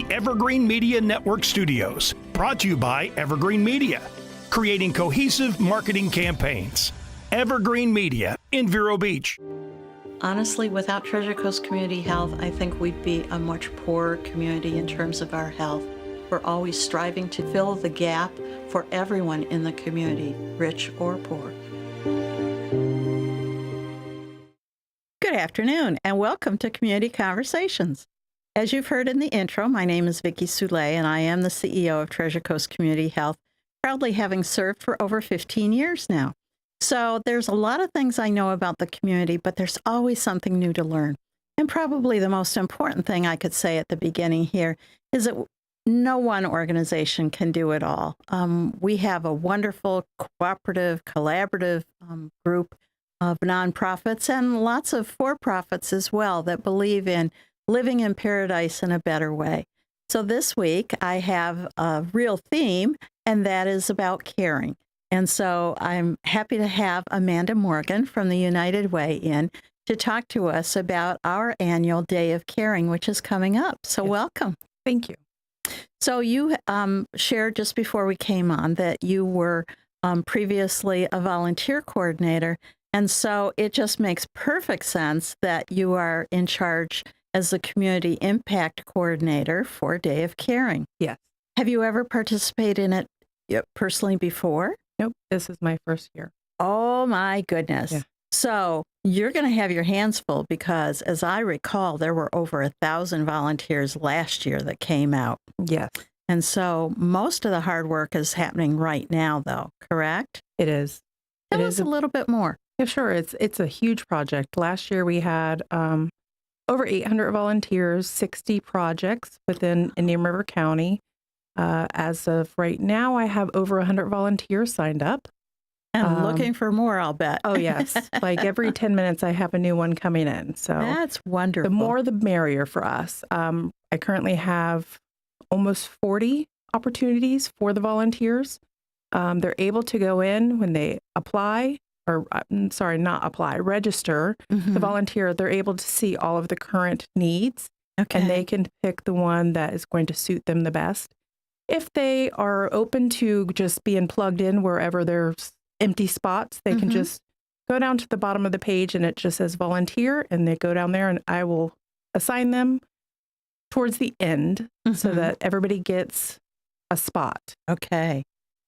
the Evergreen Media Network studios, brought to you by Evergreen Media, creating cohesive marketing campaigns. Evergreen Media in Vero Beach. Honestly, without Treasure Coast Community Health, I think we'd be a much poorer community in terms of our health. We're always striving to fill the gap for everyone in the community, rich or poor. Good afternoon, and welcome to Community Conversations. As you've heard in the intro, my name is Vicki Soule, and I am the CEO of Treasure Coast Community Health, proudly having served for over 15 years now. So there's a lot of things I know about the community, but there's always something new to learn. And probably the most important thing I could say at the beginning here is that no one organization can do it all. We have a wonderful, cooperative, collaborative group of nonprofits and lots of for-profits as well that believe in living in paradise in a better way. So this week I have a real theme, and that is about caring. And so I'm happy to have Amanda Morgan from the United Way in to talk to us about our annual Day of Caring, which is coming up. So yes. Welcome. Thank you. So you shared just before we came on that you were previously a volunteer coordinator. And so it just makes perfect sense that you are in charge as the Community Impact Coordinator for Day of Caring. Yes. Have you ever participated in it personally before? Nope. This is my first year. Oh, my goodness. Yeah. So you're going to have your hands full because, as I recall, there were over 1,000 volunteers last year that came out. Yes. And so most of the hard work is happening right now, though, correct? It is. Tell us a little bit more. Yeah, sure. It's a huge project. Last year we had over 800 volunteers, 60 projects within Indian River County. As of right now, I have over 100 volunteers signed up. And looking for more, I'll bet. Oh, yes. Like every 10 minutes, I have a new one coming in. So that's wonderful. The more, the merrier for us. I currently have almost 40 opportunities for the volunteers. They're able to go in when they apply, or not apply, register the volunteer. They're able to see all of the current needs, and they can pick the one that is going to suit them the best. If they are open to just being plugged in wherever there's empty spots, they can just go down to the bottom of the page and it just says volunteer, and they go down there and I will assign them towards the end so that everybody gets a spot. Okay.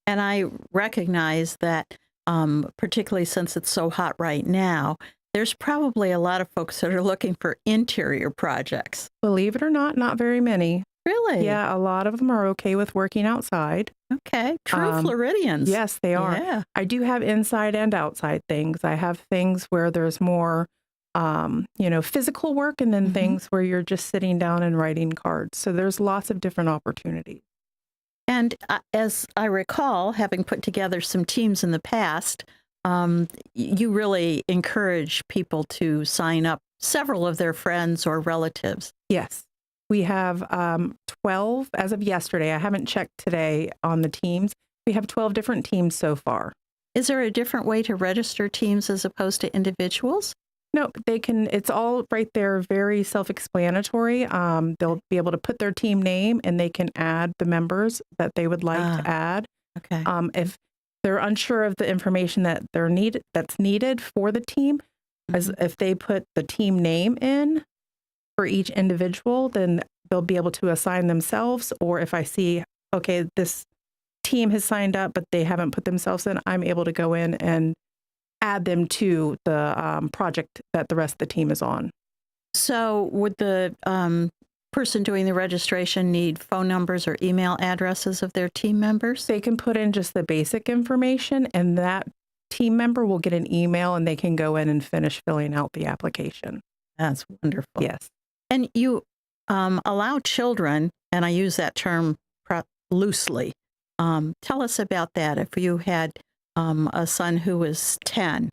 And I recognize that, particularly since it's so hot right now, there's probably a lot of folks that are looking for interior projects. Believe it or not very many. Really? Yeah, a lot of them are okay with working outside. Okay. True Floridians. Yes, they are. Yeah. I do have inside and outside things. I have things where there's more, physical work, and then things where you're just sitting down and writing cards. So there's lots of different opportunities. And as I recall, having put together some teams in the past, you really encourage people to sign up several of their friends or relatives. Yes. We have 12 as of yesterday. I haven't checked today on the teams. We have 12 different teams so far. Is there a different way to register teams as opposed to individuals? No, they can. It's all right there, very self-explanatory. They'll be able to put their team name and they can add the members that they would like to add. Okay. If they're unsure of the information that's needed for the team, as if they put the team name in for each individual, then they'll be able to assign themselves. Or if I see, okay, this team has signed up, but they haven't put themselves in, I'm able to go in and add them to the project that the rest of the team is on. So would the person doing the registration need phone numbers or email addresses of their team members? They can put in just the basic information, and that team member will get an email and they can go in and finish filling out the application. That's wonderful. Yes. And you allow children, and I use that term loosely. Tell us about that. If you had a son who was 10,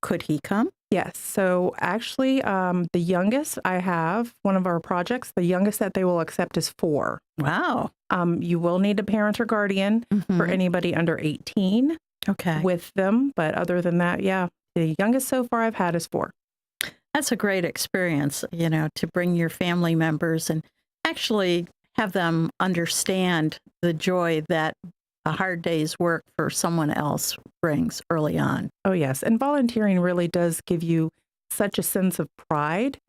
could he come? Yes. So actually, the youngest I have, one of our projects, the youngest that they will accept is 4. Wow. You will need a parent or guardian for anybody under 18 with them. But other than that, yeah, the youngest so far I've had is 4. That's a great experience, to bring your family members and actually have them understand the joy that a hard day's work for someone else brings early on. Oh, yes. And volunteering really does give you such a sense of pride.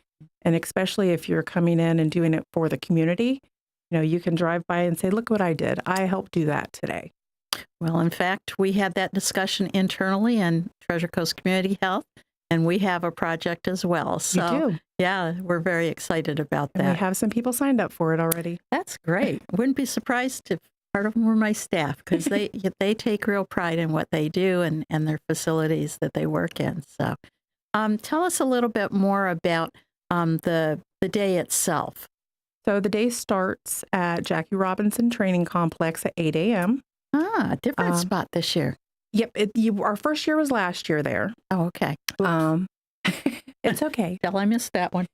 And especially if you're coming in and doing it for the community, you can drive by and say, look what I did. I helped do that today. Well, in fact, we had that discussion internally in Treasure Coast Community Health, and we have a project as well. So, you do. Yeah, we're very excited about that. And we have some people signed up for it already. That's great. Wouldn't be surprised if part of them were my staff, because they take real pride in what they do and their facilities that they work in. So tell us a little bit more about the day itself. So the day starts at Jackie Robinson Training Complex at 8 a.m. Different spot this year. Yep. Our first year was last year there. Oh, okay. It's okay. Tell I missed that one.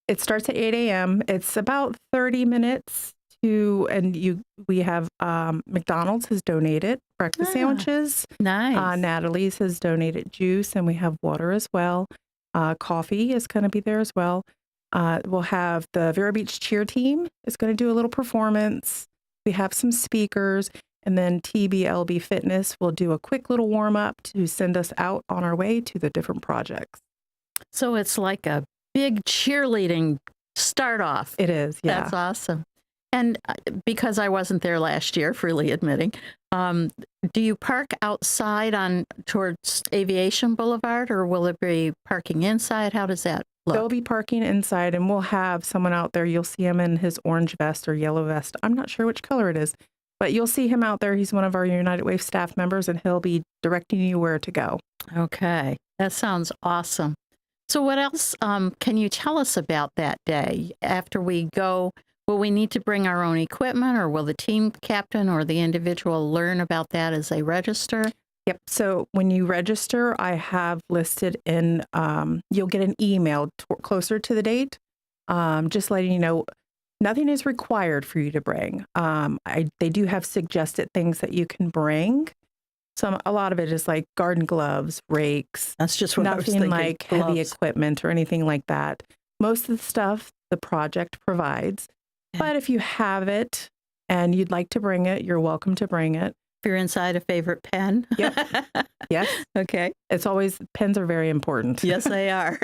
It starts at 8 a.m. It's about 30 minutes we have McDonald's has donated breakfast sandwiches. Nice. Natalie's has donated juice, and we have water as well. Coffee is going to be there as well. We'll have the Vero Beach cheer team is going to do a little performance. We have some speakers, and then TBLB Fitness will do a quick little warm up to send us out on our way to the different projects. So it's like a big cheerleading start off. It is, yeah. That's awesome. And because I wasn't there last year, freely admitting, do you park outside towards Aviation Boulevard, or will it be parking inside? How does that look? They'll be parking inside, and we'll have someone out there. You'll see him in his orange vest or yellow vest. I'm not sure which color it is, but you'll see him out there. He's one of our United Way staff members, and he'll be directing you where to go. Okay. That sounds awesome. So what else can you tell us about that day? After we go, will we need to bring our own equipment, or will the team captain or the individual learn about that as they register? Yep. So when you register, I have listed in, you'll get an email closer to the date, just letting you know nothing is required for you to bring. They do have suggested things that you can bring. A lot of it is like garden gloves, rakes. That's just what I was thinking. thinking. Like heavy equipment or anything like that. Most of the stuff the project provides. But if you have it and you'd like to bring it, you're welcome to bring it. If you're inside a favorite pen. Yep. Yes. Okay. Pens are very important. Yes, they are.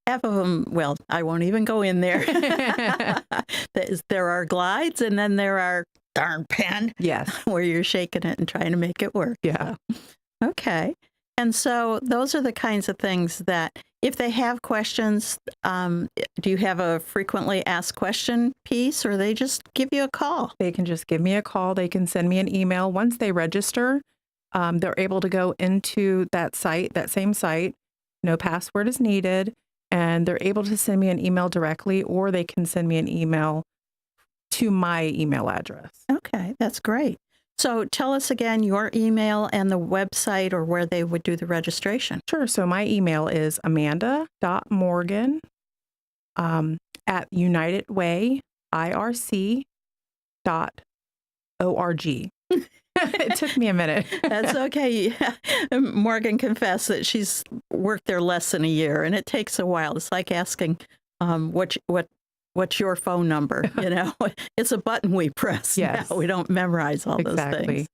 Half of them, well, I won't even go in there. There are glides, and then there are darn pen. Yes. Where you're shaking it and trying to make it work. Yeah. So, okay. And so those are the kinds of things that, if they have questions, do you have a frequently asked question piece, or they just give you a call? They can just give me a call. They can send me an email. Once they register, they're able to go into that same site. No password is needed, and they're able to send me an email directly, or they can send me an email to my email address. Okay, that's great. So tell us again your email and the website, or where they would do the registration. Sure. So my email is amanda.morgan at unitedwayirc.org. It took me a minute. That's okay. Morgan confessed that she's worked there less than a year, and it takes a while. It's like asking what's your phone number? It's a button we press. Yes. Now. We don't memorize all those things.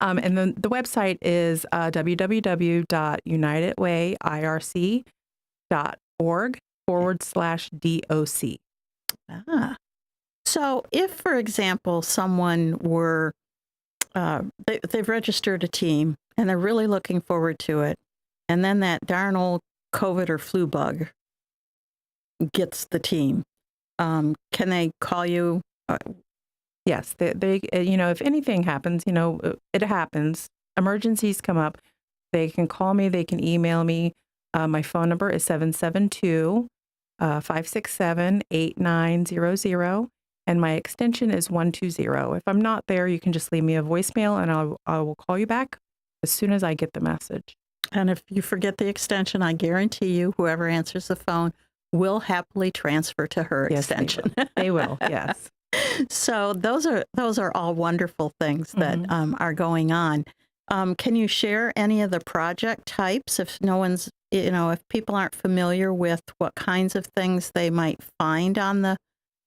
And then the website is www.unitedwayirc.org/DOC. So if, for example, someone were, they've registered a team and they're really looking forward to it, and then that darn old COVID or flu bug gets the team, can they call you? Yes, they if anything happens, it happens. Emergencies come up. They can call me. They can email me. My phone number is 772-567-8900, and my extension is 120. If I'm not there, you can just leave me a voicemail, and I will call you back as soon as I get the message. And if you forget the extension, I guarantee you, whoever answers the phone will happily transfer to her extension. They will. Yes. So those are all wonderful things that are going on. Can you share any of the project types if no one's if people aren't familiar with what kinds of things they might find on the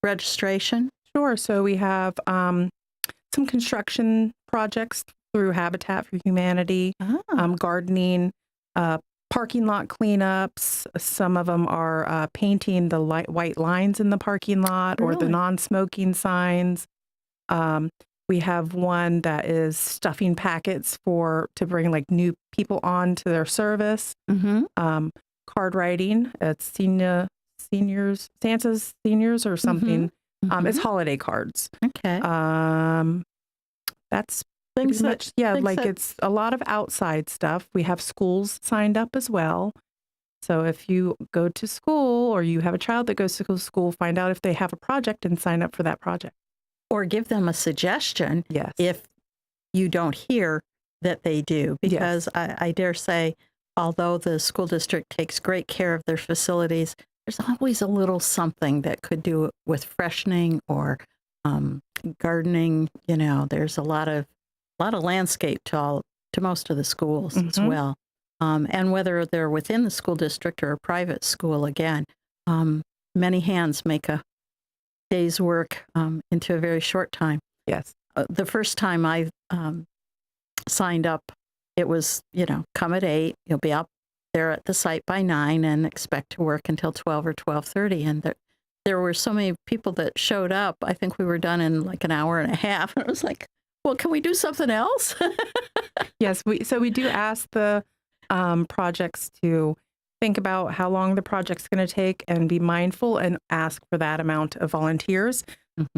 registration? Sure. So we have some construction projects through Habitat for Humanity, gardening, parking lot cleanups. Some of them are painting the white lines in the parking lot or the non-smoking signs. We have one that is stuffing packets to bring like new people on to their service. Card writing. It's Santa's seniors or something. It's holiday cards. Okay. That's things much. It's a lot of outside stuff. We have schools signed up as well. So if you go to school or you have a child that goes to school, find out if they have a project and sign up for that project. Or give them a suggestion Yes. if you don't hear that they do. Because I dare say, although the school district takes great care of their facilities, there's always a little something that could do with freshening or gardening. There's a lot of landscape to most of the schools as well. And whether they're within the school district or a private school, again, many hands make a day's work into a very short time. Yes. The first time I signed up, it was, come at 8, you'll be up there at the site by 9 and expect to work until 12 or 12:30. And there were so many people that showed up. I think we were done in like an hour and a half. And I was like, well, can we do something else? Yes. So we do ask the projects to think about how long the project's going to take and be mindful and ask for that amount of volunteers.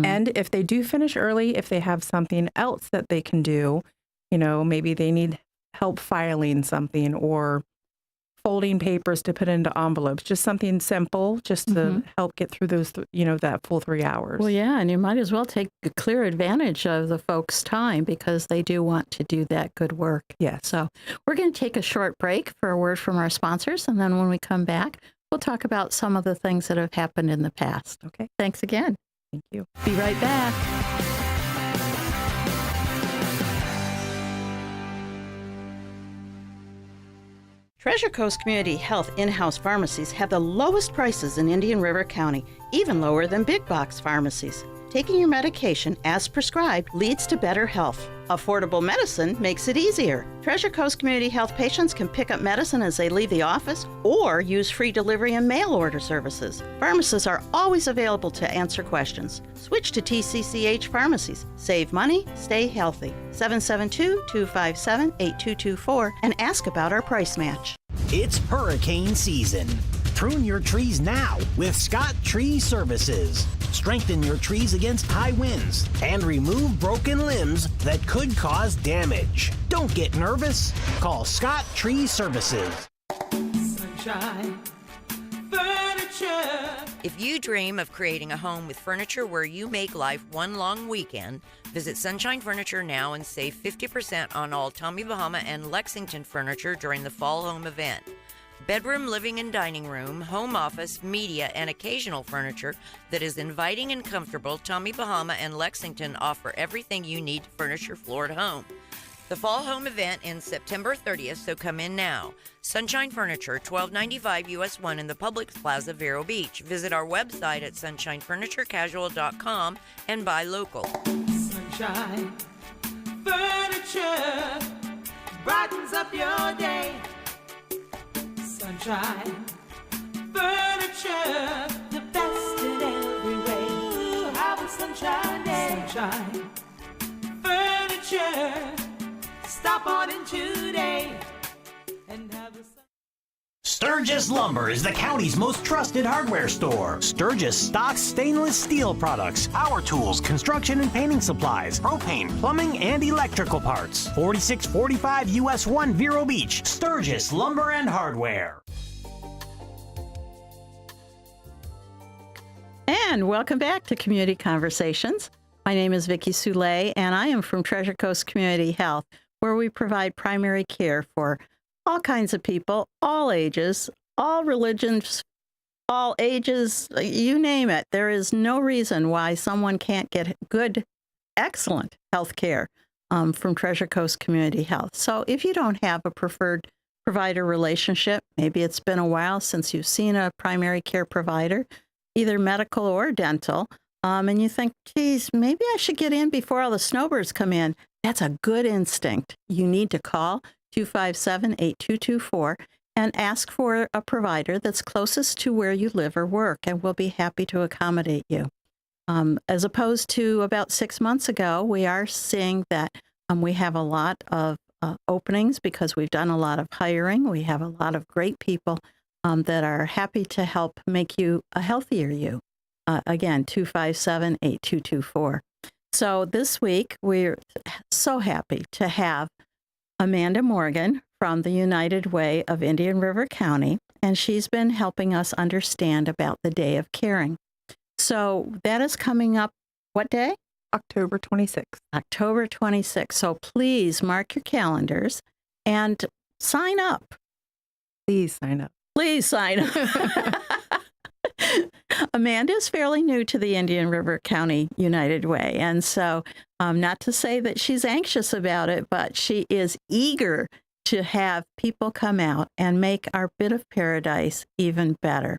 And if they do finish early, if they have something else that they can do, maybe they need help filing something or folding papers to put into envelopes, just something simple just to help get through those, that full 3 hours. Well, yeah, and you might as well take clear advantage of the folks' time because they do want to do that good work. Yes. So we're going to take a short break for a word from our sponsors, and then when we come back, we'll talk about some of the things that have happened in the past. Okay. Thanks again. Thank you. Be right back. Treasure Coast Community Health in-house pharmacies have the lowest prices in Indian River County, even lower than big box pharmacies. Taking your medication as prescribed leads to better health. Affordable medicine makes it easier. Treasure Coast Community Health patients can pick up medicine as they leave the office or use free delivery and mail order services. Pharmacists are always available to answer questions. Switch to TCCH pharmacies. Save money, stay healthy. 772-257-8224 and ask about our price match. It's hurricane season. Prune your trees now with Scott Tree Services. Strengthen your trees against high winds and remove broken limbs that could cause damage. Don't get nervous. Call Scott Tree Services. Sunshine Furniture. If you dream of creating a home with furniture where you make life one long weekend, visit Sunshine Furniture now and save 50% on all Tommy Bahama and Lexington furniture during the Fall Home event. Bedroom, living, and dining room, home office, media, and occasional furniture that is inviting and comfortable, Tommy Bahama and Lexington offer everything you need to furnish your floored home. The Fall Home event ends September 30th, so come in now. Sunshine Furniture, 1295 US 1 in the Publix Plaza, Vero Beach. Visit our website at sunshinefurniturecasual.com and buy local. Sunshine Furniture brightens up your day. Sunshine Furniture, the best in every way. Have a sunshine day. Sunshine Furniture, stop on in today and have a Sturgis Lumber is the county's most trusted hardware store. Sturgis stocks stainless steel products, power tools, construction and painting supplies, propane, plumbing, and electrical parts. 4645 US 1 Vero Beach, Sturgis Lumber and Hardware. And welcome back to Community Conversations. My name is Vicki Soule, and I am from Treasure Coast Community Health, where we provide primary care for all kinds of people, all ages, all religions, all ages, you name it. There is no reason why someone can't get good, excellent health care from Treasure Coast Community Health. So if you don't have a preferred provider relationship. Maybe it's been a while since you've seen a primary care provider, either medical or dental, and you think, geez, maybe I should get in before all the snowbirds come in. That's a good instinct. You need to call 257-8224 and ask for a provider that's closest to where you live or work, and we'll be happy to accommodate you. As opposed to about 6 months ago, we are seeing that we have a lot of openings because we've done a lot of hiring. We have a lot of great people that are happy to help make you a healthier you. Again, 257-8224. So this week, we're so happy to have Amanda Morgan from the United Way of Indian River County, and she's been helping us understand about the Day of Caring. So that is coming up what day? October 26th. October 26th. So please mark your calendars and sign up. Please sign up. Please sign up. Amanda is fairly new to the Indian River County United Way. And so not to say that she's anxious about it, but she is eager to have people come out and make our bit of paradise even better.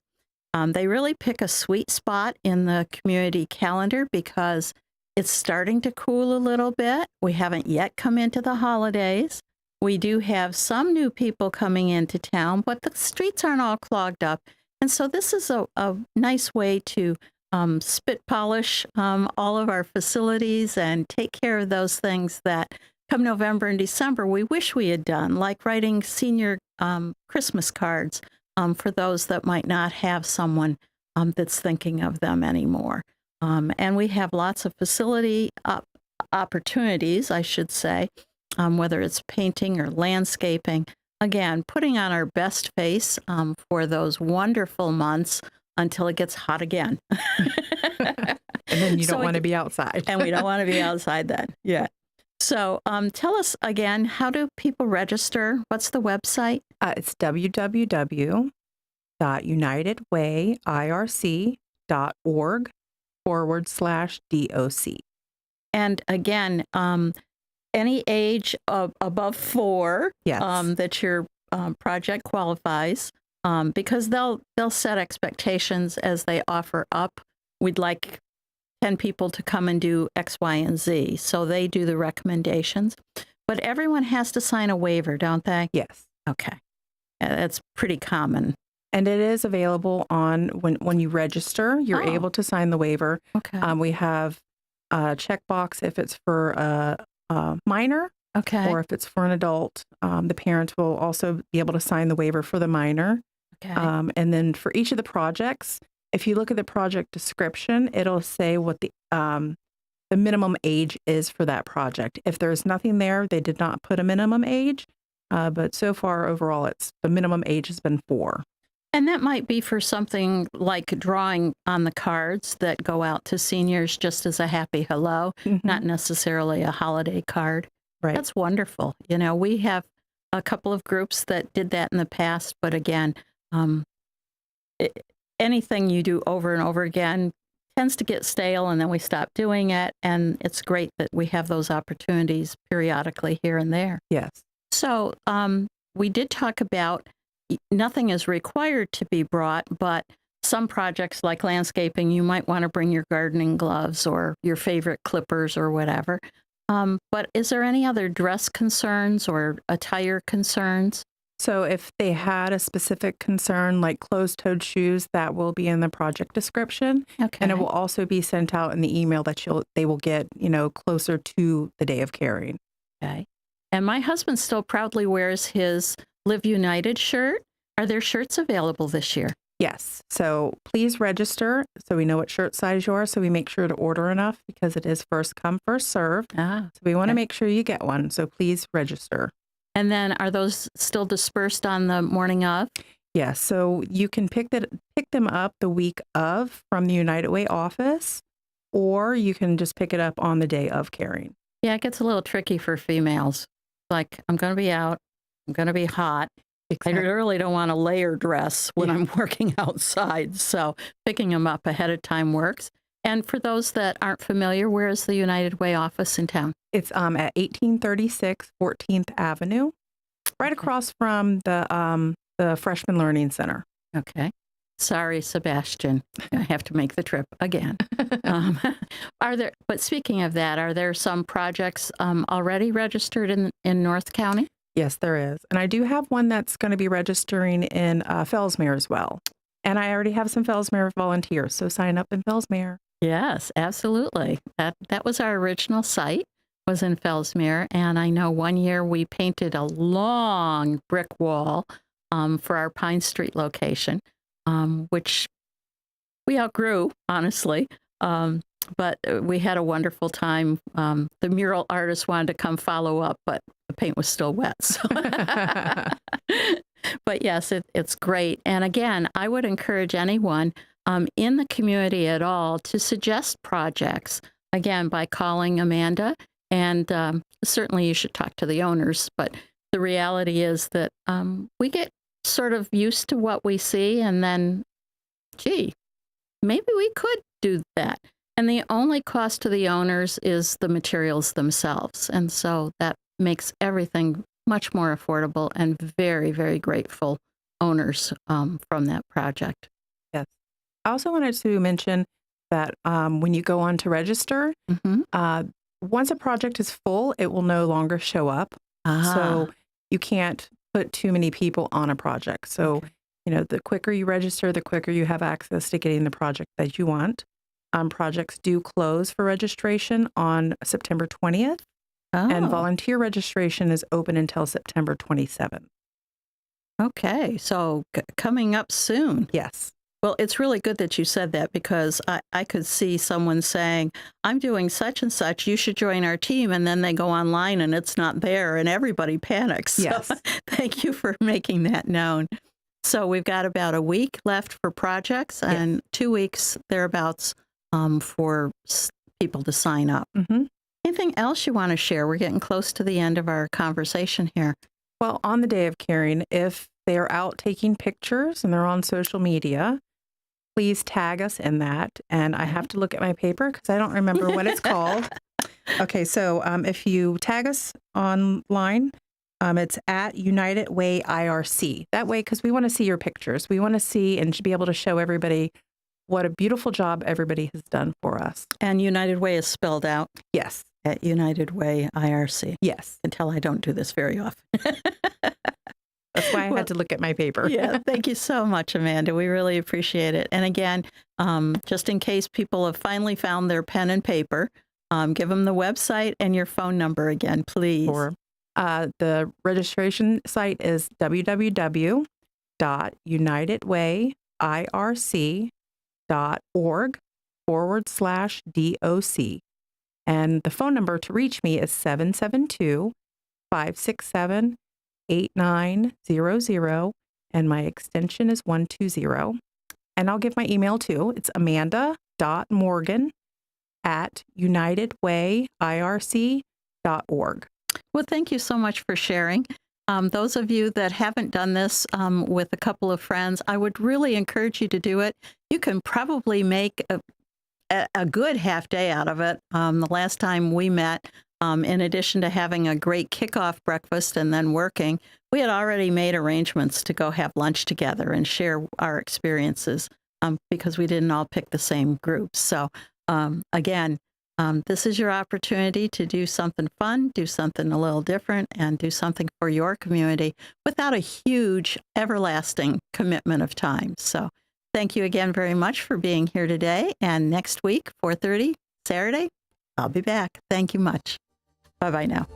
They really pick a sweet spot in the community calendar because it's starting to cool a little bit. We haven't yet come into the holidays. We do have some new people coming into town, but the streets aren't all clogged up. And so this is a nice way to spit polish all of our facilities and take care of those things that come November and December we wish we had done, like writing senior Christmas cards for those that might not have someone that's thinking of them anymore. And we have lots of facility opportunities, I should say, whether it's painting or landscaping. Again, putting on our best face for those wonderful months until it gets hot again. And then you don't want to be outside. And we don't want to be outside then. Yeah. So tell us again, how do people register? What's the website? It's www.unitedwayirc.org/DOC. And again, any age above 4 Yes. that your project qualifies, because they'll set expectations as they offer up. We'd like 10 people to come and do X, Y, and Z. So they do the recommendations. But everyone has to sign a waiver, don't they? Yes. Okay. That's pretty common. And it is available on when you register, you're able to sign the waiver. Okay. We have a checkbox if it's for a minor, Okay. or if it's for an adult. The parents will also be able to sign the waiver for the minor. Okay. And then for each of the projects, if you look at the project description, it'll say what the minimum age is for that project. If there's nothing there, they did not put a minimum age. But so far, overall, the minimum age has been 4. And that might be for something like drawing on the cards that go out to seniors just as a happy hello, not necessarily a holiday card. Right. That's wonderful. You know, we have a couple of groups that did that in the past, but again, anything you do over and over again tends to get stale, and then we stop doing it. And it's great that we have those opportunities periodically here and there. Yes. So we did talk about nothing is required to be brought, but some projects like landscaping, you might want to bring your gardening gloves or your favorite clippers or whatever. But is there any other dress concerns or attire concerns? So if they had a specific concern like closed-toed shoes, that will be in the project description. Okay. And it will also be sent out in the email that they will get, closer to the Day of Caring. Okay. And my husband still proudly wears his Live United shirt. Are there shirts available this year? Yes. So please register so we know what shirt size you are, so we make sure to order enough because it is first come, first served. So we want to make sure you get one. So please register. And then are those still dispersed on the morning of? Yes. So you can pick them up the week of from the United Way office, or you can just pick it up on the day of caring. Yeah, it gets a little tricky for females. Like, I'm going to be out. I'm going to be hot. Exactly. I really don't want a layer dress when I'm working outside. So picking them up ahead of time works. And for those that aren't familiar, where is the United Way office in town? It's at 1836 14th Avenue. right across from the Freshman Learning Center. Okay. Sorry, Sebastian. I have to make the trip again. But speaking of that, are there some projects already registered in North County? Yes, there is. And I do have one that's going to be registering in Fellsmere as well. And I already have some Fellsmere volunteers, so sign up in Fellsmere. Yes, absolutely. That was our original site, was in Fellsmere. And I know one year we painted a long brick wall for our Pine Street location, which we outgrew, honestly. But we had a wonderful time. The mural artist wanted to come follow up, but the paint was still wet. So. But yes, it's great. And again, I would encourage anyone in the community at all to suggest projects, again, by calling Amanda. And certainly you should talk to the owners. But the reality is that we get sort of used to what we see, and then, gee, maybe we could do that. And the only cost to the owners is the materials themselves. And so that makes everything much more affordable, and very, very grateful owners from that project. Yes. I also wanted to mention that when you go on to register, once a project is full, it will no longer show up. So you can't put too many people on a project. So, the quicker you register, the quicker you have access to getting the project that you want. Projects do close for registration on September 20th. And volunteer registration is open until September 27th. Okay, so coming up soon. Yes. Well, it's really good that you said that, because I could see someone saying, I'm doing such and such, you should join our team. And then they go online and it's not there and everybody panics. Yes. So thank you for making that known. So we've got about a week left for projects and 2 weeks thereabouts for people to sign up. Anything else you want to share? We're getting close to the end of our conversation here. Well, on the day of caring, if they're out taking pictures and they're on social media, please tag us in that. And I have to look at my paper because I don't remember what it's called. Okay, so if you tag us online, it's at United Way IRC. That way, because we want to see your pictures. We want to see and be able to show everybody what a beautiful job everybody has done for us. And United Way is spelled out? Yes. At United Way IRC. Yes. Until I don't do this very often. That's why I had to look at my paper. Yeah, thank you so much, Amanda. We really appreciate it. And again, just in case people have finally found their pen and paper, give them the website and your phone number again, please. Or the registration site is www.unitedwayirc.org/DOC. And the phone number to reach me is 772-567-8900, and my extension is 120. And I'll give my email too. It's amanda.morgan@unitedwayirc.org. Well, thank you so much for sharing. Those of you that haven't done this with a couple of friends, I would really encourage you to do it. You can probably make a good half day out of it. The last time we met, in addition to having a great kickoff breakfast and then working, we had already made arrangements to go have lunch together and share our experiences because we didn't all pick the same groups. So again, this is your opportunity to do something fun, do something a little different, and do something for your community without a huge, everlasting commitment of time. So thank you again very much for being here today. And next week, 4:30, Saturday, I'll be back. Thank you much. Bye-bye now.